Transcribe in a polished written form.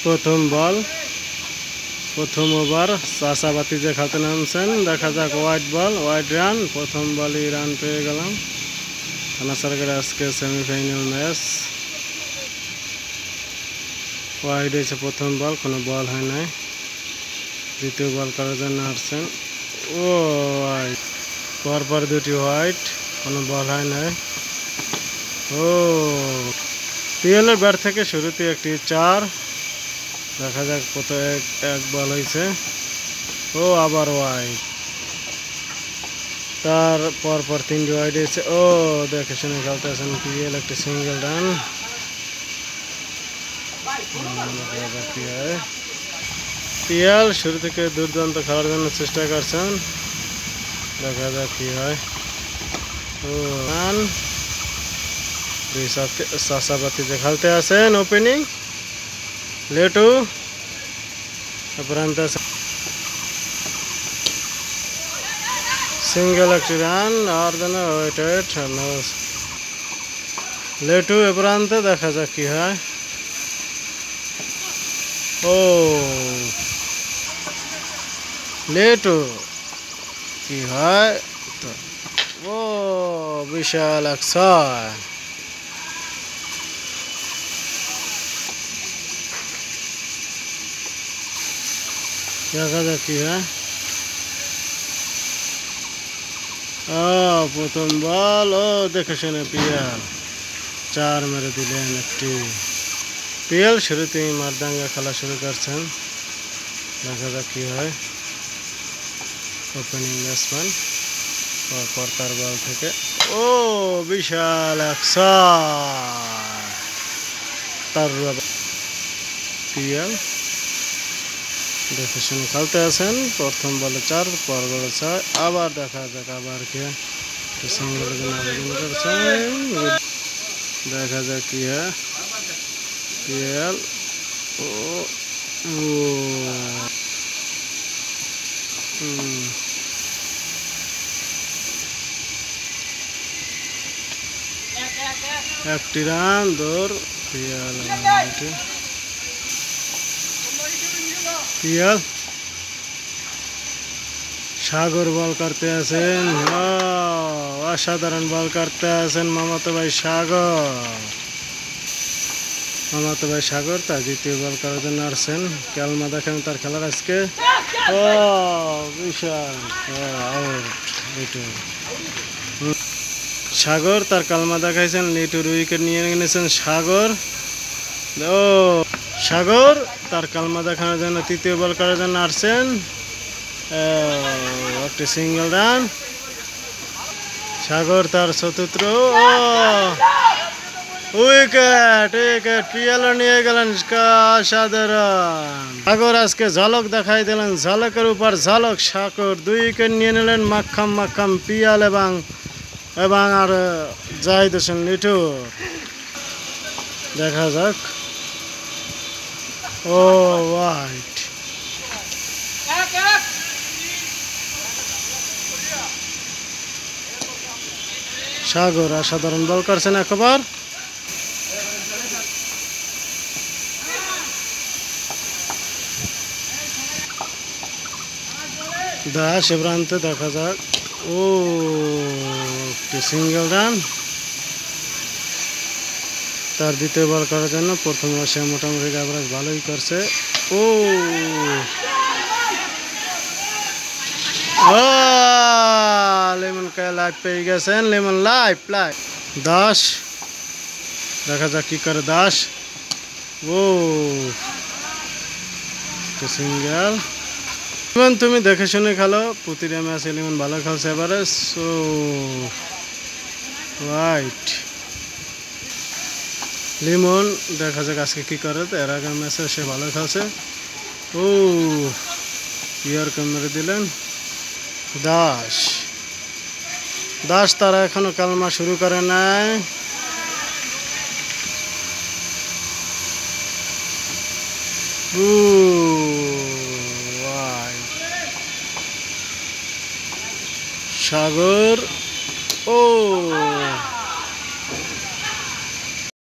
প্রথম বল, প্রথম ওভার চাষাবাতি যে খেলতে নামছেন। দেখা যাক ওয়াইড বল, ওয়াইড রান। প্রথম বলই রান পেয়ে গেলাম। থানা সরকারের আজকে সেমিফাইনাল ম্যাচ। ওয়াইড হয়েছে প্রথম বল, কোনো বল হয় নাই। দ্বিতীয় বল করার জন্য আসছেন। ও ওয়াইড, পরপর দুটি ওয়াইড, কোনো বল হয় নাই। ও পিএলের ব্যাট থেকে শুরুতে একটি 4। দেখা যাক কত এক বল হয়েছে। ও আবার ওয়াইড, তার পরপর 3টি ওয়াইড হয়েছে। ও দেখে শুনে খেলতেছেন পিএল, একটি সিঙ্গেল রান। পিএল শুরু থেকে দুর্দান্ত খেলার জন্য চেষ্টা করছেন, দেখা যাক কি হয়। ও রান, দুই চাষাবাতি যে খেলতে আছেন ওপেনিং লেটু প্রান্ত সিঙ্গেল একটি রান। আর যেন ওয়েটেড লেটু এ প্রান্তে, দেখা যাক কি হয়। ও লেটু কি হয়। ও বিশাল এক ছয়। দেখা যাক কি হয়। প্রথম বল, ও দেখে শুনে পিএল 4 মেরে দিলেন একটি। পিএল শুরুতেই মারদাঙ্গা খেলা শুরু করছেন, দেখা যাক কি হয়। ওপেনিং ব্যাটসম্যান পরপর তার বল থেকে ও বিশাল এক ছয়। তার পিএল দেখে শুনে খেলতে আছেন। প্রথম বলে 4, পর বলে 6। আবার দেখা যাক আবার কে সিঙ্গেলের জন্য আবেদন করছেন, দেখা যাক কি হয়। পিএল ও একটি রান দৌড়। পিএল পিএল সাগর বল করতে আছেন। অসাধারণ বল করতে আছেন মামাতো ভাই সাগর। মামাতো ভাই সাগর তার দ্বিতীয় বল করার জন্য আসছেন। ক্যালমা দেখেন তার খেলার আজকে। ও বিশাল আউট। সাগর তার কালমা দেখাইছেন। লিটুর উইকেট নিয়ে নিয়েছেন সাগর। ও সাগর তার কালমা দেখানোর জন্য তৃতীয় বল করার জন্য আসছেন। একটি সিঙ্গেল রান। সাগর তার চতুর্থ উইকেট। উইকেট পিএল নিয়ে গেলেন অসাধারণ। সাগর আজকে ঝলক দেখাই দিলেন, ঝলকের উপর ঝলক। সাগর 2 উইকেট নিয়ে নিলেন। মাখাম পিএল এবং আর জাহিদ হোসেন লিটু। দেখা যাক। ও ওয়াইড, সাগর অসাধারণ বল করছেন একবার। দাস এ প্রান্তে, দেখা যাক। ও সিঙ্গেল রান। তার দ্বিতীয় বল করার জন্য প্রথম সে মোটামুটি অ্যাভারেজ ভালোই করছে। ও লেমন লাইভ পেয়ে গেছেন। লেমন লাইভ দাস, দেখা যাক কি করে দাস। ও সিঙ্গেল। লিমন তুমি দেখে শুনে খেলো, প্রতিটা ম্যাচে লিমন ভালো খেলছে এবারে। সো রাইট লিমন, দেখা যাক আজকে কি করে। এর আগের ম্যাচে সে ভালো খেলছে। ও ইয়ার মেরে দিলেন দাস। তারা এখনো কালমা শুরু করে নাই। সাগর ও